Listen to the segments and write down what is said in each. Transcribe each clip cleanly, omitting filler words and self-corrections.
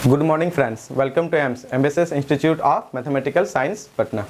Good morning friends, welcome to एम्बेसिस institute of mathematical science Patna.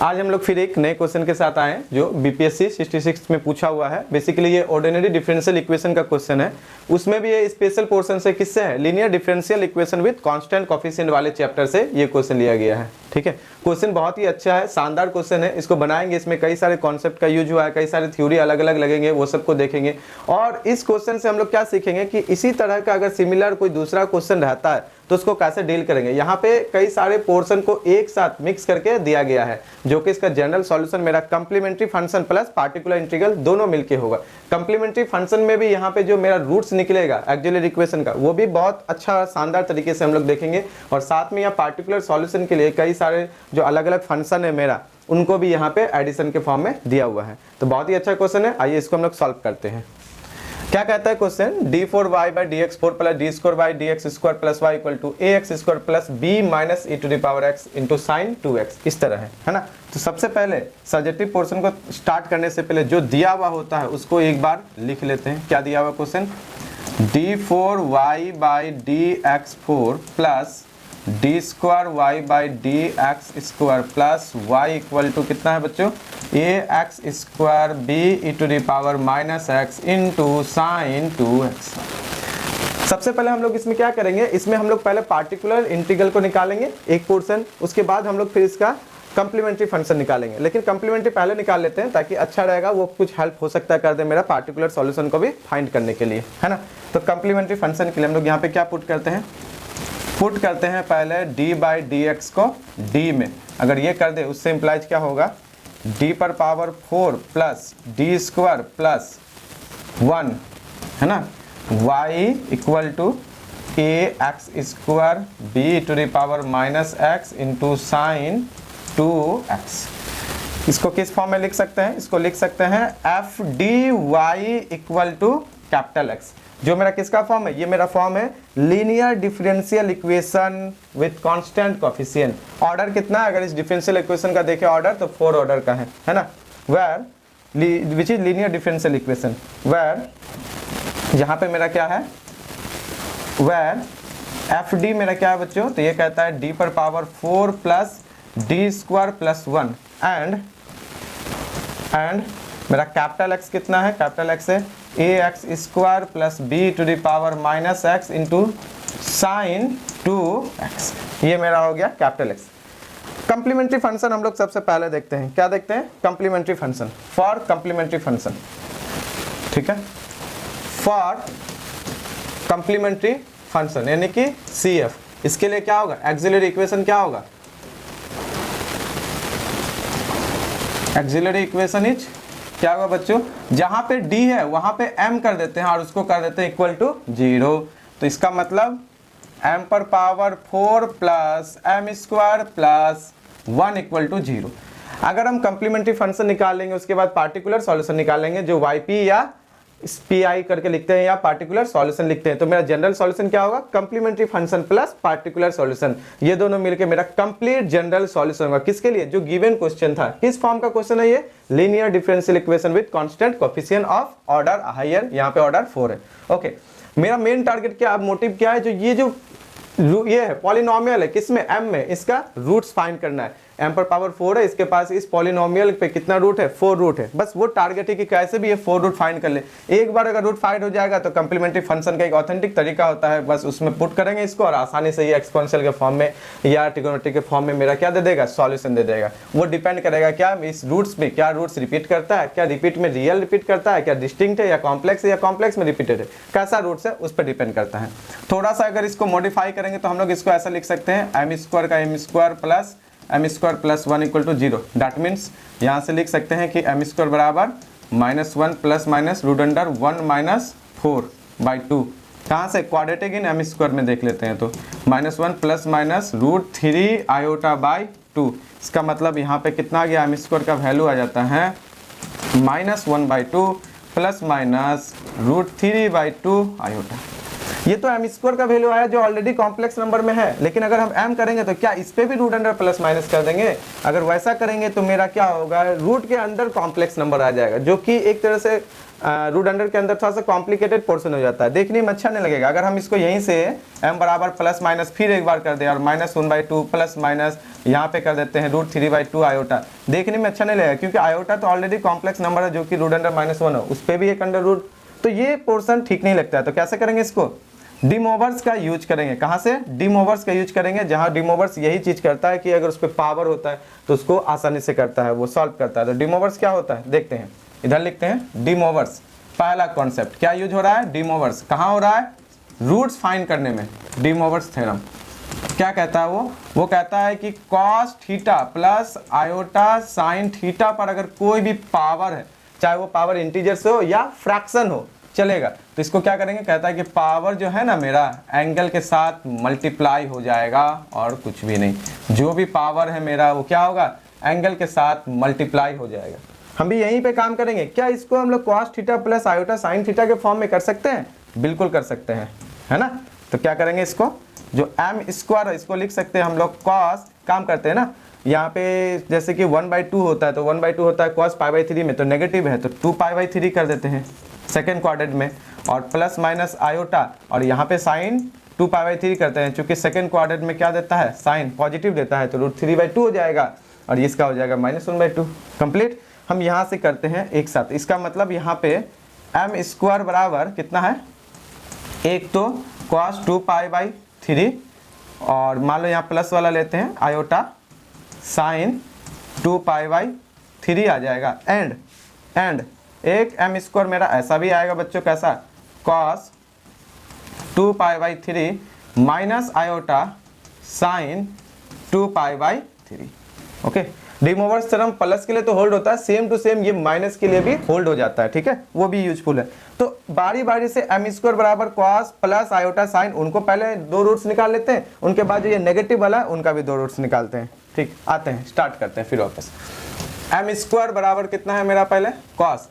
आज हम लोग फिर एक नए क्वेश्चन के साथ आए जो बीपीएससी 66 में पूछा हुआ है। बेसिकली ये ऑर्डिनरी डिफरेंशियल इक्वेशन का क्वेश्चन है। उसमें भी ये स्पेशल पोर्शन से किससे है, linear differential equation with constant coefficient वाले चैप्टर से ये क्वेश्चन लिया गया है। ठीक है, क्वेश्चन बहुत ही अच्छा है, शानदार क्वेश्चन है। इसको बनाएंगे, इसमें कई सारे कॉन्सेप्ट का यूज हुआ है, कई सारे थ्योरी अलग अलग लगेंगे, वो सबको देखेंगे। और इस क्वेश्चन से हम लोग क्या सीखेंगे कि इसी तरह का अगर सिमिलर कोई दूसरा क्वेश्चन रहता है तो उसको कैसे डील करेंगे। यहाँ पे कई सारे पोर्शन को एक साथ मिक्स करके दिया गया है, जो कि इसका जनरल सॉल्यूशन मेरा complementary function plus particular integral दोनों मिलके होगा। कम्प्लीमेंट्री फंक्शन में भी यहाँ पे जो मेरा रूट्स निकलेगा ऑक्सिलरी इक्वेशन का, वो भी बहुत अच्छा शानदार तरीके से हम लोग देखेंगे। और साथ में यहाँ पार्टिकुलर सॉल्यूशन के लिए कई सारे जो अलग अलग फंक्शन है मेरा, उनको भी यहाँ पे एडिशन के फॉर्म में दिया हुआ है। तो बहुत ही अच्छा क्वेश्चन है, आइए इसको हम लोग सॉल्व करते हैं। क्या कहता है question, d4y by D X four plus D square by D X square plus Y equal to A X square plus B minus E to the power X into sine 2x, इस तरह है ना। तो सबसे पहले subjective portion को start करने से पहले जो दिया हुआ होता है उसको एक बार लिख लेते हैं। क्या दिया हुआ question, d4y by D X four plus D square Y by D X square plus Y equal to कितना है बच्चों, A X square B E to the power minus X into sine 2x। सबसे पहले हम लोग इसमें क्या करेंगे, इसमें हम लोग पहले पार्टिकुलर इंटीग्रल को निकालेंगे एक पोर्शन, उसके बाद हम लोग फिर इसका कम्प्लीमेंट्री फंक्शन निकालेंगे। लेकिन कम्प्लीमेंट्री पहले निकाल लेते हैं ताकि अच्छा रहेगा, वो कुछ हेल्प हो सकता है कर दे मेरा पार्टिकुलर सॉल्यूशन को भी फाइंड करने के लिए, है ना। तो कम्प्लीमेंट्री फंक्शन के लिए हम लोग यहाँ पे क्या पुट करते हैं, पुट करते हैं पहले d बाई डी एक्स को d में, अगर ये कर दे उससे इम्प्लाइज क्या होगा, d पर power 4 plus D square plus 1, है ना, y equal to A X square B to the power minus X into sine 2x। इसको किस फॉर्म में लिख सकते हैं, इसको लिख सकते हैं F D Y equal to capital X. जो मेरा किसका फॉर्म है, ये मेरा फॉर्म है linear differential equation with constant coefficient. Order कितना है, अगर इस डिफरेंशियल इक्वेशन का देखें ऑर्डर, तो 4 ऑर्डर का है ना। Where which is linear differential equation, where यहाँ पे मेरा क्या है, वेयर एफ डी मेरा क्या है बच्चों, तो ये कहता है डी पर power 4 plus D square plus 1 and मेरा कैपिटल एक्स कितना है, कैपिटल एक्स है A X square plus B to the power minus X into sine 2x। ये मेरा हो गया कैपिटल एक्स। कंप्लीमेंट्री फंक्शन हम लोग सबसे पहले देखते हैं, क्या देखते हैं, complementary function for complementary function. ठीक है, फॉर कंप्लीमेंट्री फंक्शन यानी कि CF, इसके लिए क्या होगा, ऑक्सिलरी इक्वेशन क्या होगा, ऑक्सिलरी इक्वेशन इज क्या होगा बच्चों, जहां पे d है वहां पे m कर देते हैं और उसको कर देते हैं इक्वल टू 0। तो इसका मतलब m पर power 4 plus m square plus 1 equal to 0। अगर हम कंप्लीमेंट्री फंक्शन निकालेंगे उसके बाद पार्टिकुलर सॉल्यूशन निकालेंगे, जो yp या PI करके लिखते हैं या पार्टिकुलर सॉल्यूशन लिखते हैं, तो मेरा जनरल सॉल्यूशन क्या होगा, complementary function plus particular solution, ये दोनों मिलके मेरा कंप्लीट जनरल सॉल्यूशन होगा। किसके लिए, जो गिवन क्वेश्चन था, किस फॉर्म का क्वेश्चन है ये, linear differential equation with constant coefficient of order higher, यहाँ पे ऑर्डर 4 है। ओके, मेरा मेन टारगेट क्या, मोटिव क्या है, जो ये है पॉलिनोमियल है, किसमें, m में, इसका रूट्स फाइंड करना है। m पर पावर 4 है, इसके पास इस पॉलिनोमियल पे कितना रूट है, 4 रूट है। बस वो टारगेट है कि कैसे भी ये 4 रूट फाइंड कर ले। एक बार अगर रूट फाइंड हो जाएगा तो कंप्लीमेंट्री फंक्शन का एक ऑथेंटिक तरीका होता है, बस उसमें पुट करेंगे इसको और आसानी से ये एक्सपोनेंशियल के फॉर्म में या ट्रिगोनोमेट्री के फॉर्म में मेरा क्या दे देगा, सॉल्यूशन दे देगा। वो डिपेंड करेगा क्या इस रूट्स में, क्या रूट्स रिपीट करता है, क्या रिपीट में रियल रिपीट करता है, क्या डिस्टिंक्ट है या कॉम्प्लेक्स है, या कॉम्प्लेक्स में रिपीटेड है, कैसा रूट्स है उस पर डिपेंड करता है। थोड़ा सा अगर इसको मॉडिफाई करेंगे तो हम लोग इसको ऐसा लिख सकते हैं m स्क्वायर का m square plus m square plus 1 equal to 0। That means यहाँ से लिख सकते हैं कि m स्क्वायर बराबर -1 plus minus root under 1 minus 4 by 2। कहाँ से, क्वाड्रेटिक इन m स्क्वायर में देख लेते हैं, तो -1 plus minus root 3 iota by 2। इसका मतलब यहाँ पे कितना आ गया, m स्क्वायर का वैल्यू आ जाता है -1 by 2 plus minus root 3 by 2 iota. ये तो एम स्क्वायर का वैल्यू आया जो ऑलरेडी कॉम्प्लेक्स नंबर में है, लेकिन अगर हम एम करेंगे तो क्या इस पे भी रूट अंडर प्लस माइनस कर देंगे? अगर वैसा करेंगे तो मेरा क्या होगा, रूट के अंदर कॉम्प्लेक्स नंबर आ जाएगा, जो कि एक तरह से रूट अंडर के अंदर थोड़ा सा कॉम्प्लिकेटेड पोर्शन हो जाता है, देखने में अच्छा नहीं लगेगा। अगर हम इसको यहीं से m बराबर प्लस माइनस फिर एक बार कर दें और -1/2 प्लस माइनस यहाँ पे कर देते हैं √3/2 आयोटा, देखने में अच्छा नहीं लगेगा, क्योंकि आयोटा तो ऑलरेडी कॉम्प्लेक्स नंबर है जो कि रूट अंडर -1 हो, उस पर भी एक अंडर रूट, तो ये पोर्शन ठीक नहीं लगता है। तो कैसे करेंगे इसको? डिमोवर्स का यूज करेंगे। कहाँ से? डिमोवर्स का यूज करेंगे, जहाँ डिमोवर्स यही चीज करता है कि अगर उस पर पावर होता है तो उसको आसानी से करता है, वो सॉल्व करता है। तो डिमोवर्स क्या होता है देखते हैं, इधर लिखते हैं डिमोवर्स। पहला कॉन्सेप्ट क्या यूज हो रहा है? डिमोवर्स। कहाँ हो रहा है? रूट्स फाइंड करने में। डिमोवर्स थ्योरम क्या कहता है? वो कहता है कि cos theta plus iota sine theta पर अगर कोई भी पावर है, चाहे वो पावर इंटीजर से हो या फ्रैक्शन हो, चलेगा। तो इसको क्या करेंगे? कहता है कि पावर जो है ना मेरा एंगल के साथ मल्टीप्लाई हो जाएगा और कुछ भी नहीं। जो भी पावर है मेरा वो क्या होगा? एंगल के साथ मल्टीप्लाई हो जाएगा। हम भी यहीं पे काम करेंगे। क्या इसको हम लोग cos theta plus iota sine theta के फॉर्म में कर सकते हैं? बिल्कुल कर सकते हैं, है ना। तो क्या करेंगे, इसको जो एम स्क्वायर है इसको लिख सकते हैं हम लोग कॉस, काम करते हैं ना, यहाँ पे जैसे कि 1/2 होता है तो 1/2 होता है कॉस π/3 में, तो नेगेटिव है तो 2π/3 कर देते हैं सेकेंड क्वाड्रेंट में, और प्लस माइनस आयोटा और यहाँ पे साइन 2π/3 करते हैं, चूंकि सेकेंड क्वाड्रेंट में क्या देता है? साइन पॉजिटिव देता है, तो √3/2 हो जाएगा और इसका हो जाएगा -1/2। कंप्लीट। हम यहाँ से करते हैं एक साथ, इसका मतलब यहाँ पे एम स्क्वायर बराबर कितना है? एक तो कॉस 2π/3 और मान लो यहाँ प्लस वाला लेते हैं आयोटा साइन 2π/3 आ जाएगा, एंड एक एम स्क्वायर मेरा ऐसा भी आएगा बच्चों, कैसा? Cos 2π/3 minus iota sine 2π/3। Okay, De Moivre's theorem plus के लिए तो होल्ड होता है, सेम टू सेम ये माइनस के लिए भी होल्ड हो जाता है, ठीक है, वो भी यूजफुल है। तो बारी बारी से एम स्क्वायर बराबर कॉस प्लस आयोटा साइन, उनको पहले दो रूट्स निकाल लेते हैं, उनके बाद जो ये नेगेटिव वाला है उनका भी दो रूट्स निकालते हैं। ठीक, आते हैं, स्टार्ट करते हैं फिर वापस। एम स्क्वायर बराबर कितना है मेरा? पहले कॉस,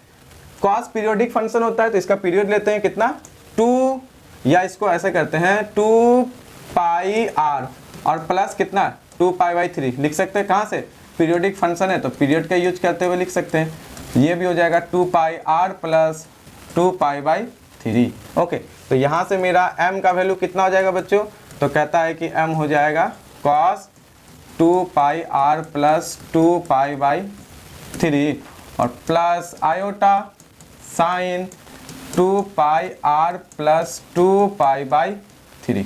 कॉस पीरियोडिक फंक्शन होता है तो इसका पीरियड लेते हैं कितना? 2, या इसको ऐसे करते हैं 2πr और प्लस कितना? 2π/3 लिख सकते हैं। कहाँ से? पीरियोडिक फंक्शन है तो पीरियड का यूज करते हुए लिख सकते हैं। ये भी हो जाएगा 2πr प्लस 2π/3। ओके, तो यहाँ से मेरा m का वैल्यू कितना हो जाएगा बच्चों? तो कहता है कि m हो जाएगा cos 2πr प्लस 2π/3 और plus iota sign 2πr plus 2π/3,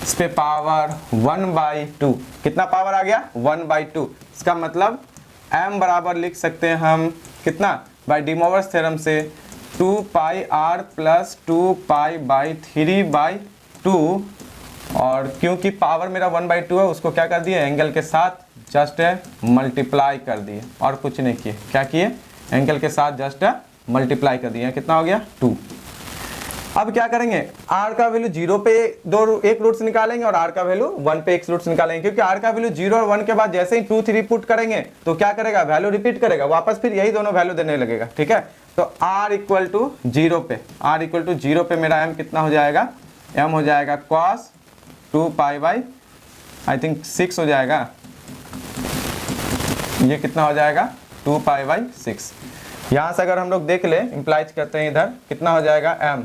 इस पे पावर 1/2। कितना पावर आ गया? 1/2। इसका मतलब m बराबर लिख सकते हैं हम कितना? बाय डिमोवर्स थ्योरम से 2πr प्लस 2π/3/2, और क्योंकि पावर मेरा 1/2 है उसको क्या कर दिए? एंगल के साथ जस्ट मल्टीप्लाई कर दिए और कुछ नहीं किए। क्या किए? एंगल के साथ जस्ट मल्टीप्लाई कर दिए। कितना हो गया? 2। अब क्या करेंगे? r का वैल्यू 0 पे एक रूट्स निकालेंगे और r का वैल्यू 1 पे एक रूट्स निकालेंगे, क्योंकि r का वैल्यू 0 और 1 के बाद जैसे ही 2 3 पुट करेंगे तो क्या करेगा? वैल्यू रिपीट करेगा वापस, फिर यही दोनों वैल्यू देने लगेगा। ठीक है, तो r इक्वल टू 0 पे मेरा m कितना हो जाएगा? m हो जाएगा cos 2π/6 हो जाएगा। ये कितना हो जाएगा? 2π/6। यहाँ से अगर हम लोग देख ले, इंप्लाइज करते हैं इधर कितना हो जाएगा? m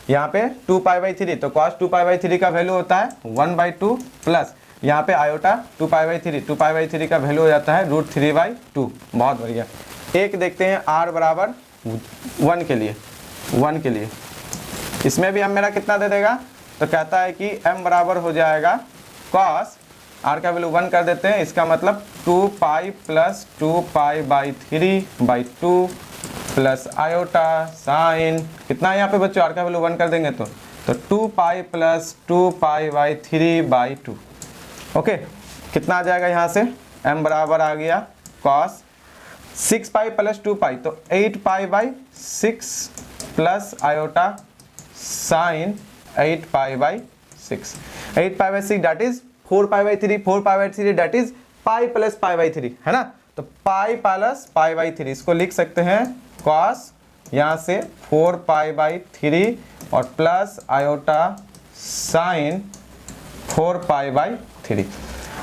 यहाँ पे 2π/3, तो cos 2π/3 का वैल्यू होता है 1/2 प्लस यहाँ पे आयोटा 2π/3 का वैल्यू हो जाता है √3/2। बहुत बढ़िया। एक देखते हैं r बराबर 1 के लिए, इसमें भी हम मेरा कितना दे देगा? तो कहता है कि m बराबर हो जाएगा cos, r का वैल्यू 1 कर देते हैं, इसका मतलब 2π प्लस 2π/3/2 प्लस आयोटा साइन कितना है यहाँ पे बच्चों? r का वैल्यू 1 कर देंगे तो 2π प्लस 2π/3/2। ओके, कितना आ जाएगा यहाँ से? m बराबर आ गया cos 6π प्लस 2π, तो 8π/6 plus iota sine 8π/6। 8π/6 that is 4π/3, 4π/3 that is pi plus π/3, है ना। तो पाई प्लस π/3 इसको लिख सकते हैं cos, यहाँ से 4π/3 और प्लस आयोटा साइन 4π/3।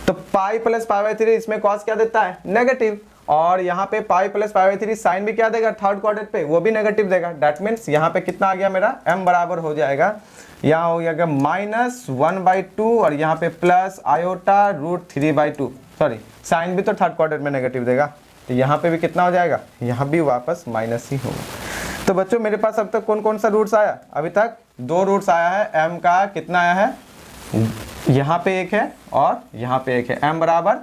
तो पाई प्लस π/3 इसमें कॉस क्या देता है, नेगेटिव, और यहाँ पे पाई प्लस π/3 साइन भी क्या देगा, थर्ड क्वाड्रेंट पे वो भी नेगेटिव देगा। दैट मीन्स यहाँ पे कितना आ गया मेरा, m बराबर हो जाएगा, यहाँ हो गया -1/2 और यहाँ पे प्लस आयोटा √3/2। सॉरी, साइन भी तो थर्ड क्वाड्रेंट में नेगेटिव देगा, तो यहाँ पे भी कितना हो जाएगा, यहाँ भी वापस माइनस ही होगा। तो बच्चों मेरे पास अब तक कौन कौन सा रूट्स आया, अभी तक 2 रूट्स आया है। m का कितना आया है, यहाँ पे एक है और यहाँ पे एक है। m बराबर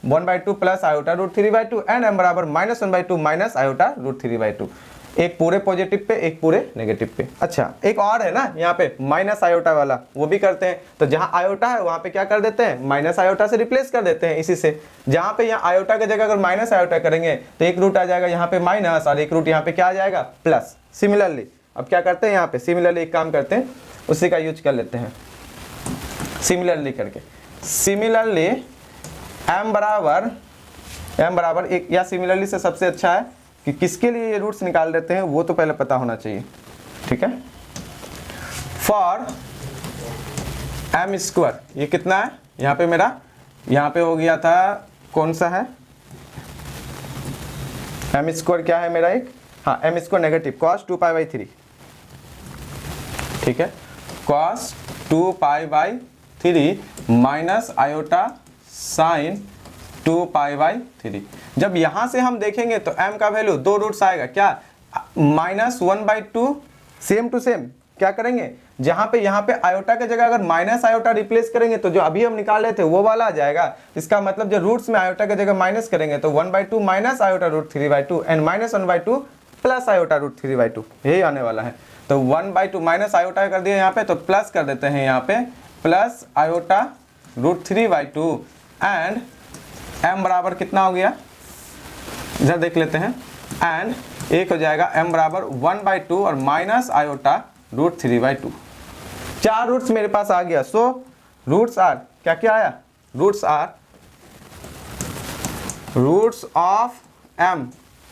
1/2 प्लस आयोटा √3/2 एंड m बराबर -1/2 माइनस आयोटा √3/2। एक पूरे पॉजिटिव पे, एक पूरे नेगेटिव पे। अच्छा, एक और है ना यहाँ पे माइनस आयोटा वाला, वो भी करते हैं। तो जहाँ आयोटा है वहाँ पे क्या कर देते हैं, माइनस आयोटा से रिप्लेस कर देते हैं इसी से। जहाँ पे यहाँ आयोटा की जगह अगर माइनस आयोटा करेंगे तो एक रूट आ जाएगा यहाँ पे माइनस और एक रूट यहाँ पे क्या आ जाएगा, प्लस। सिमिलरली अब क्या करते हैं यहाँ पे, सिमिलरली एक काम करते हैं, उसी का यूज कर लेते हैं सिमिलरली करके। सिमिलरली m बराबर एक, या सिमिलरली से सबसे अच्छा है कि किसके लिए ये रूट्स निकाल देते हैं वो तो पहले पता होना चाहिए, ठीक है। फॉर m², ये कितना है यहाँ पे मेरा, यहाँ पे हो गया था कौन सा है, m² क्या है मेरा एक, हाँ m² नेगेटिव cos 2π/3, ठीक है, cos 2π/3 माइनस आयोटा साइन 2π/3। जब यहां से हम देखेंगे तो m का वैल्यू 2 रूट्स आएगा, क्या -1/2, सेम टू सेम क्या करेंगे, जहां पे यहाँ पे आयोटा की जगह अगर माइनस आयोटा रिप्लेस करेंगे तो जो अभी हम निकाल रहे थे वो वाला आ जाएगा। इसका मतलब जो रूट्स में आयोटा की जगह माइनस करेंगे तो 1/2 minus iota √3/2 and -1/2 plus iota √3/2, यही आने वाला है। तो 1/2 माइनस आयोटा कर दिया यहाँ पे, तो प्लस कर देते हैं यहाँ पे प्लस आयोटा √3/2 एंड m बराबर कितना हो गया, इधर देख लेते हैं, एंड एक हो जाएगा m बराबर 1/2 और माइनस आयोटा √3/2। 4 रूट्स मेरे पास आ गया। सो रूट्स आर, क्या क्या आया, roots are, roots of m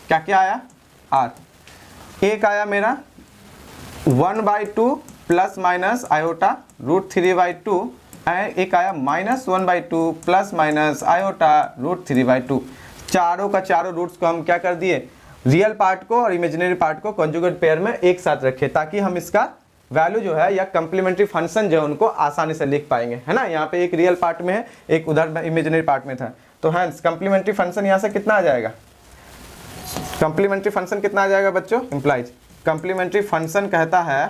क्या क्या आया, r। एक आया मेरा 1/2 प्लस माइनस आयोटा √3/2 एंड एक आया -1/2 प्लस माइनस आयोटा √3/2। चारों का चारों रूट्स को हम क्या कर दिए, रियल पार्ट को और इमेजिनरी पार्ट को कॉन्जुगेट पेयर में एक साथ रखे, ताकि हम इसका वैल्यू जो है या कंप्लीमेंट्री फंक्शन जो है उनको आसानी से लिख पाएंगे, है ना। यहाँ पे एक रियल पार्ट में है, एक उधर इमेजिनरी पार्ट में था, तो हैंस कंप्लीमेंट्री फंक्शन यहाँ से कितना आ जाएगा, कंप्लीमेंट्री फंक्शन कितना आ जाएगा बच्चों, इंप्लाइज कंप्लीमेंट्री फंक्शन कहता है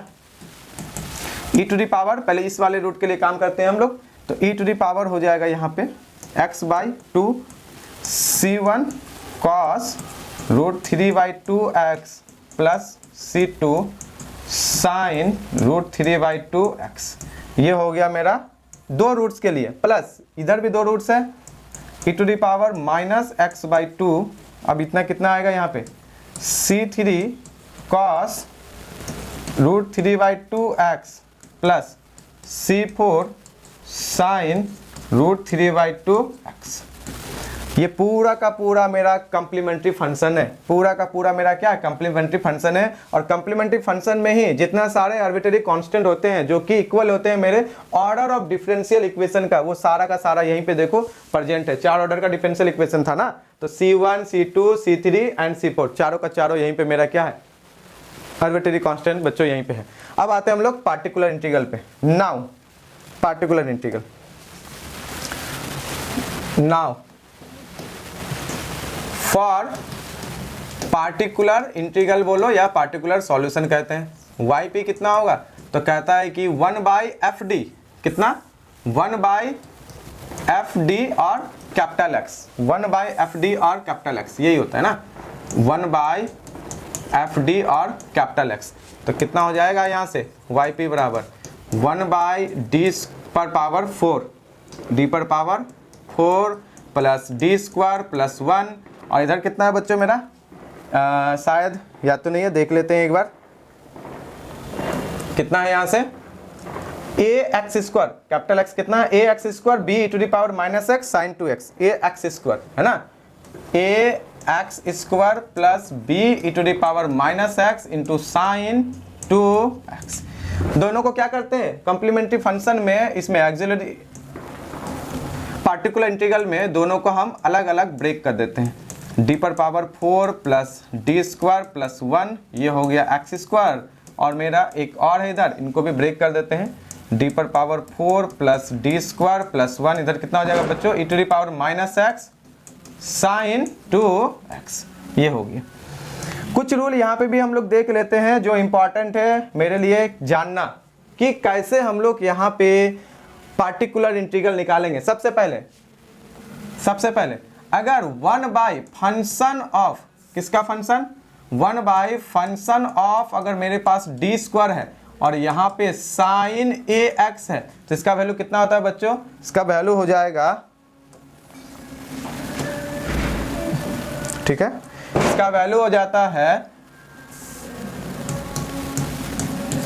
e टू दी पावर, पहले इस वाले रूट के लिए काम करते हैं हम लोग, तो e टू दी पावर हो जाएगा यहाँ पे x/2 c1 cos √3/2x plus c2 sin √3/2x। ये हो गया मेरा 2 रूट्स के लिए, प्लस इधर भी 2 रूट्स है e to the power -x/2, अब इतना कितना आएगा यहाँ पे c3 cos √3/2x plus c4 sin √3/2x। ये पूरा का पूरा मेरा कम्प्लीमेंट्री फंक्शन है, पूरा का पूरा मेरा क्या कम्प्लीमेंट्री फंक्शन है। और कम्प्लीमेंट्री फंक्शन में ही जितना सारे आर्बिट्रेरी कांस्टेंट होते हैं जो कि इक्वल होते हैं मेरे ऑर्डर ऑफ डिफरेंशियल इक्वेशन का, वो सारा का सारा यहीं पे देखो प्रेजेंट है। 4 ऑर्डर का डिफरेंशियल इक्वेशन था ना, तो c1 c2 c3 and c4 चारों का चारों यहीं पे मेरा क्या है, आर्बिट्रेरी कांस्टेंट बच्चों यहीं पे है। अब आते हैं हम लोग पार्टिकुलर इंटीग्रल पे। Now particular integral, now for particular integral बोलो या पार्टिकुलर सॉल्यूशन कहते हैं। वाई पी कितना होगा, तो कहता है कि 1/fd, कितना 1/fd और कैपिटल एक्स, 1/fd और कैपिटल एक्स, यही होता है ना 1/fd और कैपिटल एक्स। तो कितना हो जाएगा यहाँ से वाई पी बराबर 1/d पर पावर 4, d पर power 4 plus d square plus 1, और इधर कितना है बच्चों मेरा, शायद या तो नहीं है, देख लेते हैं एक बार कितना है यहाँ से, ax स्क्वायर कैपिटल एक्स कितना है ax square b to the power -x sin 2x, ax square है ना, ax square plus b e to the power -x into sine 2x। दोनों को क्या करते हैं, कॉम्प्लीमेंट्री फंक्शन में, इसमें एक्सिलरी पार्टिकुलर इंटीग्रल में दोनों को हम अलग अलग ब्रेक कर देते हैं। डी पर power 4 plus D square plus 1, ये हो गया एक्स स्क्वायर, और मेरा एक और है इधर, इनको भी ब्रेक कर देते हैं। डी पर power 4 plus D square plus 1, इधर कितना हो जाएगा बच्चों, e to the power minus x sine 2x, ये हो गया। कुछ रूल यहाँ पे भी हम लोग देख लेते हैं जो इंपॉर्टेंट है मेरे लिए जानना, कि कैसे हम लोग यहाँ पे पार्टिकुलर इंटीग्रल निकालेंगे। सबसे पहले अगर 1 बाई फंक्शन ऑफ, किसका फंक्शन, 1 बाई फंक्शन ऑफ, अगर मेरे पास डी स्क्वायर है और यहाँ पे साइन ए एक्स है, तो इसका वैल्यू कितना होता है बच्चों, इसका वैल्यू हो जाएगा, ठीक है, इसका वैल्यू हो जाता है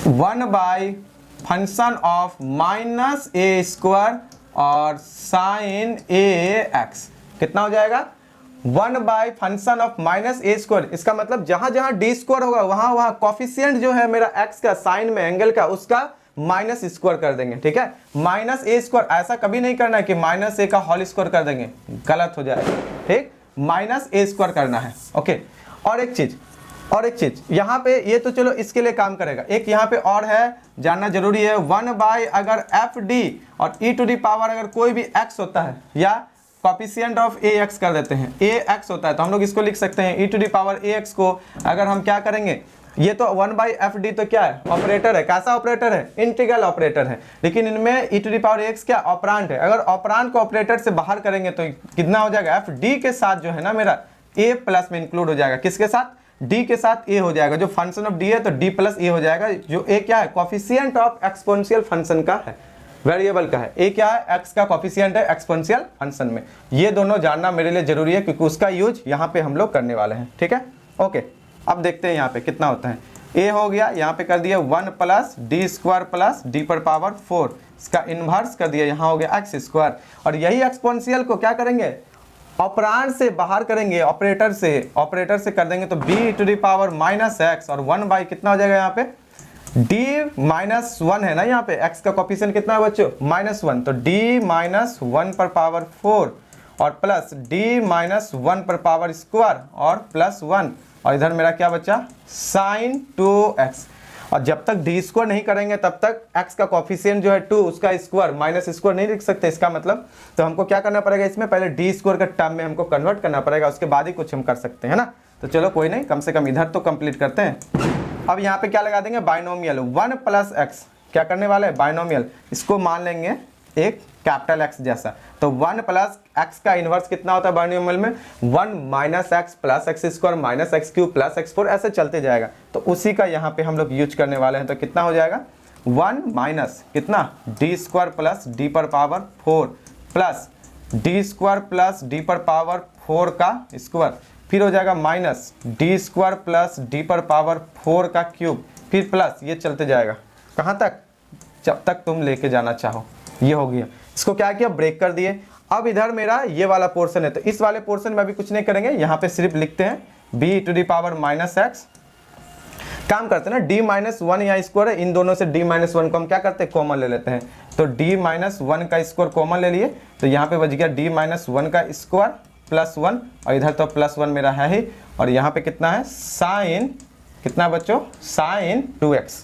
1 by function of minus A square और साइन ए एक्स, कितना हो जाएगा 1 by function of minus A square. इसका मतलब जहां जहां डी स्क्वायर होगा वहां वहां कॉफिशिएंट जो है मेरा एक्स का, साइन में एंगल का, उसका माइनस स्क्वायर कर देंगे, ठीक है। माइनस ए स्क्वायर ऐसा कभी नहीं करना है कि माइनस ए का होल स्क्वायर कर देंगे, गलत हो जाएगा, ठीक, माइनस ए स्क्वायर करना है, ओके। और एक चीज यहाँ पे, ये तो चलो इसके लिए काम करेगा, एक यहाँ पे और है जानना जरूरी है, 1 बाई अगर एफ डी और ई टू दी पावर अगर कोई भी एक्स होता है, या कॉफिशिएंट ऑफ ए एक्स कर देते हैं, ए एक्स होता है, तो हम लोग इसको लिख सकते हैं e to the power a x को अगर हम क्या करेंगे, ये तो 1 बाई एफ डी तो क्या है, ऑपरेटर है, कैसा ऑपरेटर है, इंटीग्रल ऑपरेटर है, लेकिन इनमें ई टू दी पावर एक्स क्या ऑपरांड है। अगर ऑपरांड को ऑपरेटर से बाहर करेंगे तो कितना हो जाएगा, एफ डी के साथ जो है ना मेरा ए प्लस में इंक्लूड हो जाएगा, किसके साथ, डी के साथ ए हो जाएगा, जो फंक्शन ऑफ डी है तो डी प्लस ए हो जाएगा, जो ए क्या है, कॉफिशिएंट ऑफ एक्सपोनेंशियल फंक्शन का है, वेरिएबल का है, ए क्या है, एक्स का कॉफिशिएंट है एक्सपोनेंशियल फंक्शन में। ये दोनों जानना मेरे लिए जरूरी है क्योंकि उसका यूज यहाँ पे हम लोग करने वाले हैं, ठीक है, ओके। अब देखते हैं यहाँ पे कितना होता है, ए हो गया, यहाँ पे कर दिया 1 plus D square plus D पर पावर 4, इसका इन्वर्स कर दिया, यहाँ हो गया एक्स स्क्वायर, और यही एक्सपोनेंशियल को क्या करेंगे, ऑपरांड से बाहर करेंगे, ऑपरेटर से कर देंगे, तो B to the power minus X और 1 बाई कितना हो जाएगा यहाँ पे, d माइनस 1 है ना, यहाँ पे x का कॉफिशिएंट कितना है बच्चों, -1, तो d माइनस 1 पर पावर 4 और प्लस d माइनस 1 पर पावर स्क्वायर और प्लस 1, और इधर मेरा क्या बचा, साइन 2x, और जब तक डी स्क्वायर नहीं करेंगे तब तक x का कॉफिशिएंट जो है 2, उसका स्क्वायर माइनस स्क्वायर नहीं लिख सकते, इसका मतलब तो हमको क्या करना पड़ेगा, इसमें पहले डी स्क्वायर का टर्म में हमको कन्वर्ट करना पड़ेगा, उसके बाद ही कुछ हम कर सकते हैं ना। तो चलो कोई नहीं, कम से कम इधर तो कंप्लीट करते हैं। अब यहाँ पे क्या लगा देंगे, बाइनोमियल, 1 प्लस एक्स, क्या करने वाले हैं, बाइनोमियल, इसको मान लेंगे एक कैपिटल एक्स जैसा, तो 1 प्लस एक्स का इनवर्स कितना होता है बाइनोमियल में, 1 minus x plus x square minus x cube plus x 4, ऐसे चलते जाएगा, तो उसी का यहाँ पे हम लोग यूज करने वाले हैं। तो कितना हो जाएगा, 1 माइनस कितना, डी स्क्वायर प्लस डी पर power 4 plus D square plus D पर पावर 4 का स्क्वायर, फिर हो जाएगा minus D square plus D पर पावर 4 का क्यूब, फिर प्लस, ये चलते जाएगा कहाँ तक, जब तक तुम लेके जाना चाहो। ये हो गया, इसको क्या किया, ब्रेक कर दिए। अब इधर मेरा ये वाला पोर्शन है, तो इस वाले पोर्शन में अभी कुछ नहीं करेंगे, यहाँ पे सिर्फ लिखते हैं b to the power minus X, काम करते हैं ना, d माइनस 1 यहाँ स्क्वायर है, इन दोनों से d माइनस 1 को हम क्या करते हैं, कॉमन ले लेते हैं, तो d माइनस 1 का स्क्वायर कॉमन ले लिए, तो यहाँ पे बच गया d माइनस 1 का स्क्वायर प्लस 1, और इधर तो प्लस 1 मेरा है ही, और यहाँ पे कितना है, साइन कितना बच्चों, साइन 2x,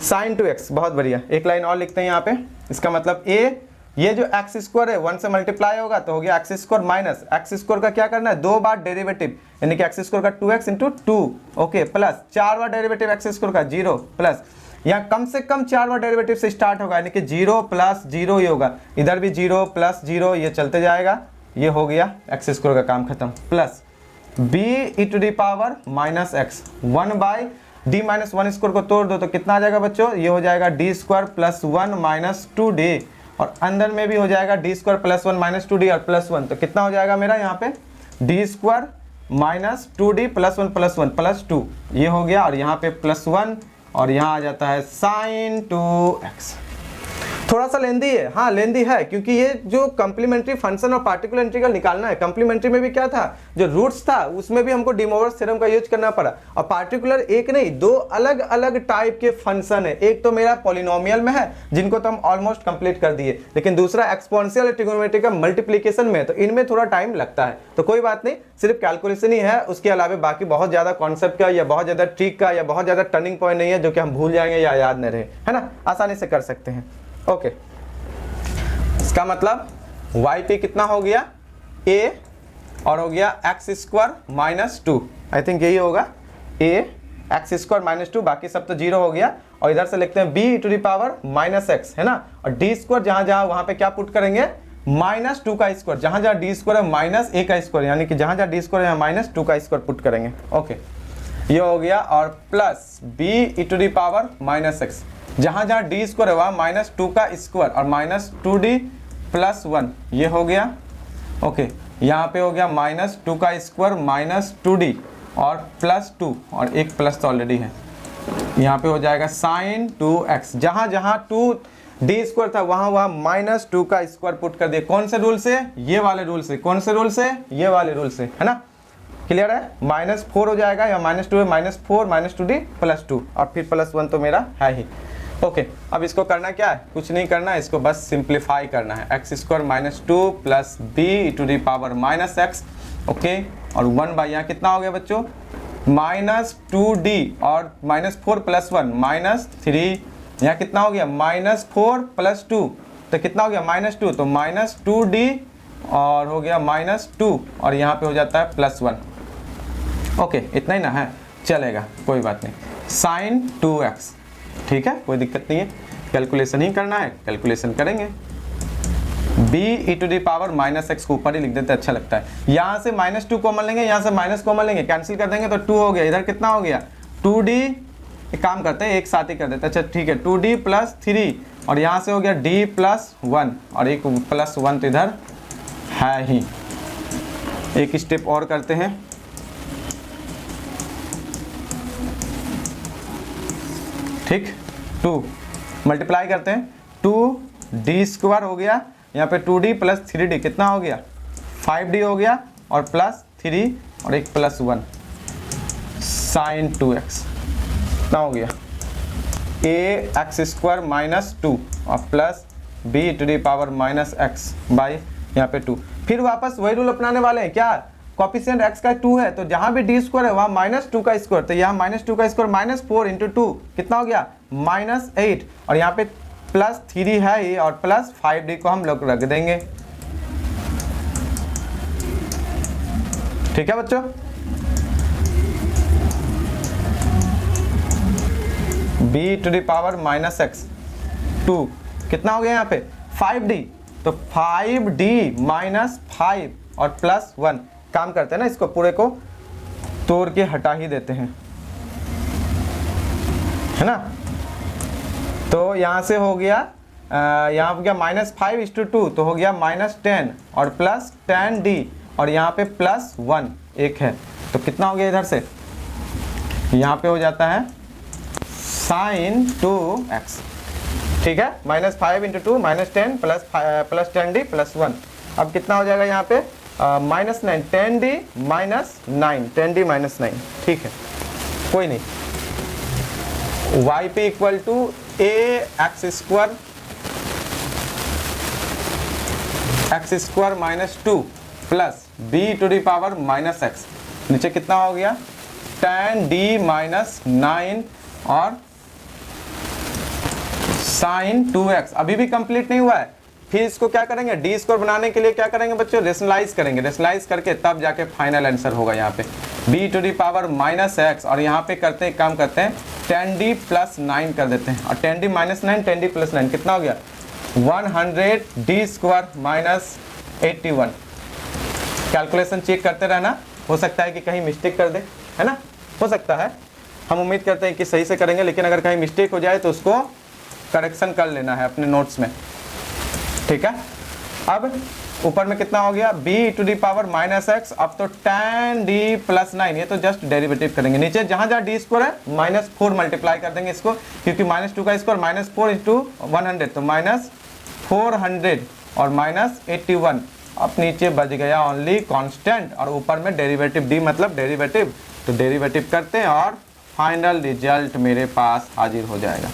साइन 2x, बहुत बढ़िया। एक लाइन और लिखते हैं यहाँ पे, इसका मतलब a, ये जो एक्स स्क्वायर है 1 से मल्टीप्लाई होगा तो हो गया x square minus x square का क्या करना है, 2 बार डेरिवेटिव, यानी कि एक्स स्क्वायर का 2x इंटू 2, ओके, प्लस 4 बार डेरिवेटिव एक्स स्क्वायर का 0, प्लस यहाँ कम से कम 4 बार डेरिवेटिव से स्टार्ट होगा, यानी कि 0 प्लस 0 ही होगा, इधर भी 0 प्लस 0, ये चलते जाएगा, ये हो गया एक्स स्क्वायर का काम खत्म, plus b E to the power minus X, 1 by d minus 1 square को तोड़ दो तो कितना आ जाएगा बच्चों, ये हो जाएगा d square plus 1 minus 2d, और अंदर में भी हो जाएगा d square plus 1 minus 2d और प्लस 1, तो कितना हो जाएगा मेरा यहाँ पे d square minus 2d plus 1 plus 2, ये हो गया, और यहाँ पे प्लस 1, और यहाँ आ जाता है साइन 2x। थोड़ा सा लेंदी है, हाँ लेंदी है, क्योंकि ये जो कम्प्लीमेंट्री फंक्शन और पार्टिकुलर इंटीग्रल निकालना है, कम्प्लीमेंट्री में भी क्या था, जो रूट्स था उसमें भी हमको डी मोवर्स थ्योरम का यूज करना पड़ा, और पार्टिकुलर एक नहीं दो अलग अलग टाइप के फंक्शन है। एक तो मेरा पॉलिनोमियल में है जिनको तो हम ऑलमोस्ट कंप्लीट कर दिए, लेकिन दूसरा एक्सपोनेंशियल और ट्रिग्नोमेट्री का मल्टीप्लीकेशन में, तो इनमें थोड़ा टाइम लगता है। तो कोई बात नहीं, सिर्फ कैलकुलेशन ही है, उसके अलावा बाकी बहुत ज्यादा कॉन्सेप्ट का या बहुत ज्यादा ट्रिक का या बहुत ज्यादा टर्निंग पॉइंट नहीं है जो कि हम भूल जाएंगे या याद नहीं रहे, है ना, आसानी से कर सकते हैं। ओके, इसका मतलब वाई पे कितना हो गया a और हो गया x square minus 2, I think यही होगा a एक्स स्क्वायर माइनस 2, बाकी सब तो जीरो हो गया। और इधर से लिखते हैं b to the power minus X, है ना, और डी स्क्वायर जहां जहां वहां पे क्या पुट करेंगे, माइनस 2 का स्क्वायर, जहां जहां डी स्क्वायर है माइनस a का स्क्वायर, यानी कि जहां जहां डी स्क्वायर है माइनस 2 का स्क्वायर पुट करेंगे। ओके, ये हो गया, और plus b to the power minus X, जहां जहां डी स्क्वायर है वहां माइनस 2 का स्क्वायर और माइनस 2d प्लस 1, ये हो गया। ओके, यहाँ पे हो गया माइनस 2 का स्क्वायर माइनस 2d और प्लस 2, और एक प्लस तो ऑलरेडी है, यहाँ पे हो जाएगा साइन 2x, जहां जहां 2d स्क्वायर था वहां वहां माइनस 2 का स्क्वायर पुट कर दिए। कौन से रूल से, ये वाले रूल से, कौन से रूल से, ये वाले रूल से, है ना, क्लियर है। माइनस 4 हो जाएगा, या माइनस 2 है, माइनस 4 माइनस 2d प्लस 2 और फिर प्लस 1 तो मेरा है ही। ओके, अब इसको करना क्या है, कुछ नहीं करना है, इसको बस सिंप्लीफाई करना है, X square minus 2 plus B to the power minus X. Okay, और 1 बाई यहाँ कितना हो गया बच्चों, माइनस 2d और माइनस 4 प्लस 1 माइनस 3, यहाँ कितना हो गया माइनस 4 प्लस 2, तो कितना हो गया माइनस 2, तो माइनस 2d और हो गया माइनस 2 और यहाँ पे हो जाता है प्लस 1। ओके, इतना ही ना है, चलेगा, कोई बात नहीं, साइन 2x, ठीक है, कोई दिक्कत नहीं है, कैलकुलेशन ही करना है, कैलकुलेशन करेंगे। b E to the power minus X को ऊपर ही लिख देते, अच्छा लगता है। यहाँ से माइनस 2 कॉमन लेंगे, यहाँ से माइनस कॉमन लेंगे, कैंसिल कर देंगे तो 2 हो गया, इधर कितना हो गया 2d, एक काम करते हैं एक साथ ही कर देते हैं, अच्छा ठीक है, 2d प्लस 3 और यहाँ से हो गया d प्लस 1 और एक प्लस 1 तो इधर है ही। एक स्टेप और करते हैं, ठीक, 2 मल्टीप्लाई करते हैं, 2d स्क्वायर हो गया, यहाँ पे 2d प्लस 3d कितना हो गया 5d हो गया, और प्लस 3 और एक प्लस 1 साइन 2x कितना हो गया a एक्स स्क्वायर माइनस 2 और plus b to the power minus X by यहाँ पे 2। फिर वापस वही रूल अपनाने वाले हैं, क्या, कॉफिशिएंट x का 2 है तो जहां भी d स्क्वायर है वहां माइनस 2 का स्क्वायर, तो यहाँ माइनस 2 का स्क्वायर माइनस 4 इंटू 2 कितना हो गया माइनस 8, और यहाँ पे प्लस 3 है ही और प्लस 5d को हम लोग रख देंगे। ठीक है बच्चों, b to the power minus X 2 कितना हो गया यहाँ पे 5d, तो 5d माइनस 5 और प्लस 1, काम करते हैं ना, इसको पूरे को तोड़ के हटा ही देते हैं, है ना। तो यहाँ से हो गया यहाँ हो गया माइनस 5 इस टू 2, तो हो गया माइनस 10 और प्लस 10d और यहाँ पे प्लस 1 एक है, तो कितना हो गया इधर से, यहाँ पे हो जाता है साइन 2x, ठीक है, minus 5 into 2 minus 10 plus 10d plus 1, अब कितना हो जाएगा यहाँ पे minus 9, 10d minus 9, 10d minus 9, ठीक है, कोई नहीं। y पे equal to a X square minus 2 plus b to the power minus X, नीचे कितना हो गया 10d माइनस 9 और साइन 2x, अभी भी कंप्लीट नहीं हुआ है। फिर इसको क्या करेंगे, डी स्क्वायर बनाने के लिए क्या करेंगे बच्चों, रेशनलाइज करेंगे, रेशनलाइज करके तब जाके फाइनल आंसर होगा यहाँ पे b to the power minus X, और यहाँ पे करते हैं काम करते हैं 10d प्लस 9 कर देते हैं, और 10d माइनस 9 10d प्लस 9 कितना हो गया 100d square minus 81। Calculation check करते रहना, हो सकता है कि कहीं मिस्टेक कर दे, है ना, हो सकता है, हम उम्मीद करते हैं कि सही से करेंगे, लेकिन अगर कहीं मिस्टेक हो जाए तो उसको करेक्शन कर लेना है अपने नोट्स में, ठीक है। अब ऊपर में कितना हो गया b⁻⁻x अब तो tan d + 9, ये तो जस्ट डेरिवेटिव करेंगे। नीचे जहां जहां d स्क्वायर है -4 मल्टीप्लाई कर देंगे इसको, क्योंकि -2 का स्क्वायर -4 × 100 तो -400 और -81। अब नीचे बच गया ओनली कांस्टेंट और ऊपर में डेरिवेटिव d मतलब डेरिवेटिव, तो डेरिवेटिव करते हैं और फाइनल रिजल्ट मेरे पास हाजिर हो जाएगा।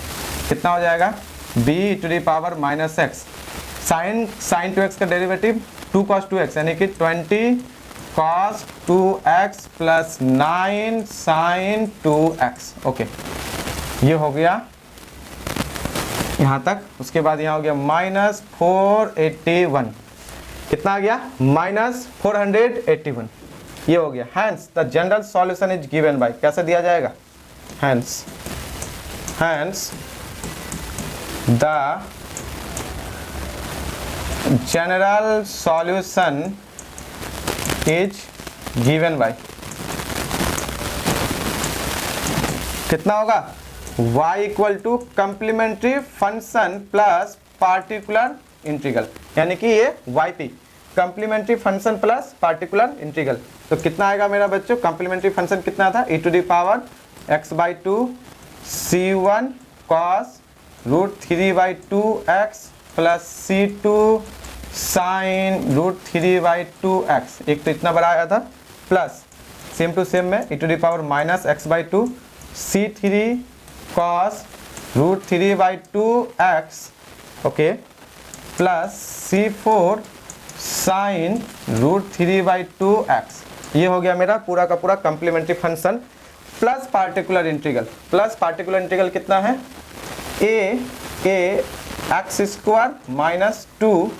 कितना हो जाएगा b⁻⁻x sin 2x का डेरिवेटिव 2 cos 2x यानी कि 20 cos 2x + 9 sin 2x। Okay, ये हो गया यहाँ तक। उसके बाद यहाँ हो गया -481, कितना आ गया -481, ये हो गया। Hence the general solution is given by, कैसे दिया जाएगा, hence the general solution is given by, कितना होगा y = complementary function plus particular integral, यानी कि ये yp complementary function plus particular integral. तो कितना आएगा मेरा बच्चों, कम्प्लीमेंट्री फंक्शन कितना था e⁻x/2 c1 cos √3/2x + c2 sin √3/2x, एक तो इतना बड़ा आया था, प्लस सेम टू सेम में e⁻⁻x/2 c3 cos √3/2x, okay, plus c4 sin √3/2x। ये हो गया मेरा पूरा का पूरा complementary function plus particular integral. Plus particular integral कितना है a x² -2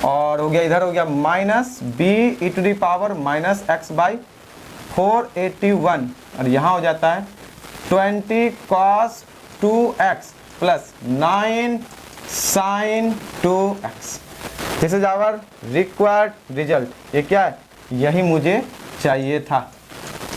और हो गया इधर हो गया -b⁻⁻x/481 और यहाँ हो जाता है 20 cos 2x + 9 sin 2x। This is our required result. ये क्या है, यही मुझे चाहिए था।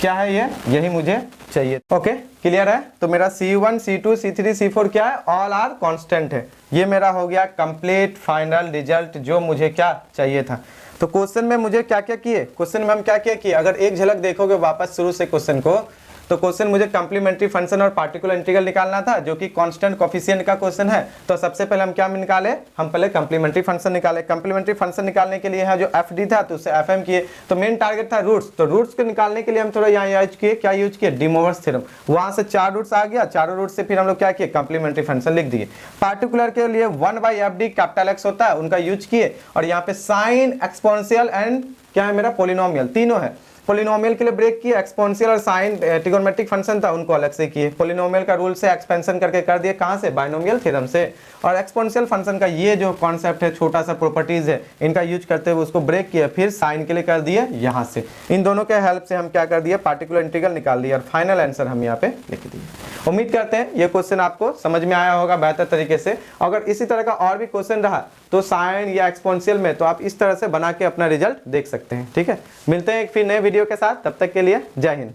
क्या है ये, यही मुझे चाहिए। ओके, क्लियर है। तो मेरा C1 C2 C3 C4 क्या है, ऑल आर कांस्टेंट है। ये मेरा हो गया कंप्लीट फाइनल रिजल्ट जो मुझे क्या चाहिए था। तो क्वेश्चन में मुझे क्या क्या किए, क्वेश्चन में हम क्या क्या किए, अगर एक झलक देखोगे वापस शुरू से क्वेश्चन को, तो क्वेश्चन मुझे कम्प्लीमेंट्री फंक्शन और पार्टिकुलर इंटीग्रल निकालना था जो कि कांस्टेंट कोफिशिएंट का क्वेश्चन है। तो सबसे पहले हम क्या निकाले, हम पहले कम्प्लीमेंट्री फंक्शन निकाले। कम्प्लीमेंट्री फंक्शन निकालने के लिए है जो एफ डी था तो उसे एफ एम किए। तो मेन टारगेट था रूट्स, तो रूट्स को निकालने के लिए हम थोड़ा यहाँ यूज किए, क्या यूज किए, डी मोवर्स थ्योरम। वहां से 4 रूट्स आ गया, चारों रूट से फिर हम लोग क्या किए, कम्प्लीमेंट्री फंक्शन लिख दिए। पार्टिकुलर के लिए 1/FD कैपिटल एक्स होता है, उनका यूज किए और यहाँ पे साइन, एक्सपोनेंशियल एंड क्या है मेरा पोलिनोमियल, तीनों है। पोलिनोमियल के लिए ब्रेक किया, एक्सपोनेंशियल और साइन ट्रिगोनोमेट्रिक फंक्शन था उनको अलग से किए। पोलिनोमियल का रूल से एक्सपेंशन करके कर दिए, कहां से, बाइनोमियल थ्योरम से। और एक्सपोनेंशियल फंक्शन का ये जो कॉन्सेप्ट है, छोटा सा प्रॉपर्टीज है, इनका यूज करते हुए उसको ब्रेक किया, फिर साइन के लिए कर दिए यहां से। इन दोनों के हेल्प से हम क्या कर दिए, पार्टिकुलर इंटीग्रल निकाल दिया और फाइनल आंसर हम यहाँ पे लिख दिए। उम्मीद करते हैं ये क्वेश्चन आपको समझ में आया होगा बेहतर तरीके से। अगर इसी तरह का और भी क्वेश्चन रहा तो साइन या एक्सपोनेंशियल में, तो आप इस तरह से बना के अपना रिजल्ट देख सकते हैं। ठीक है, मिलते हैं एक फिर नए वीडियो के साथ, तब तक के लिए जय हिंद।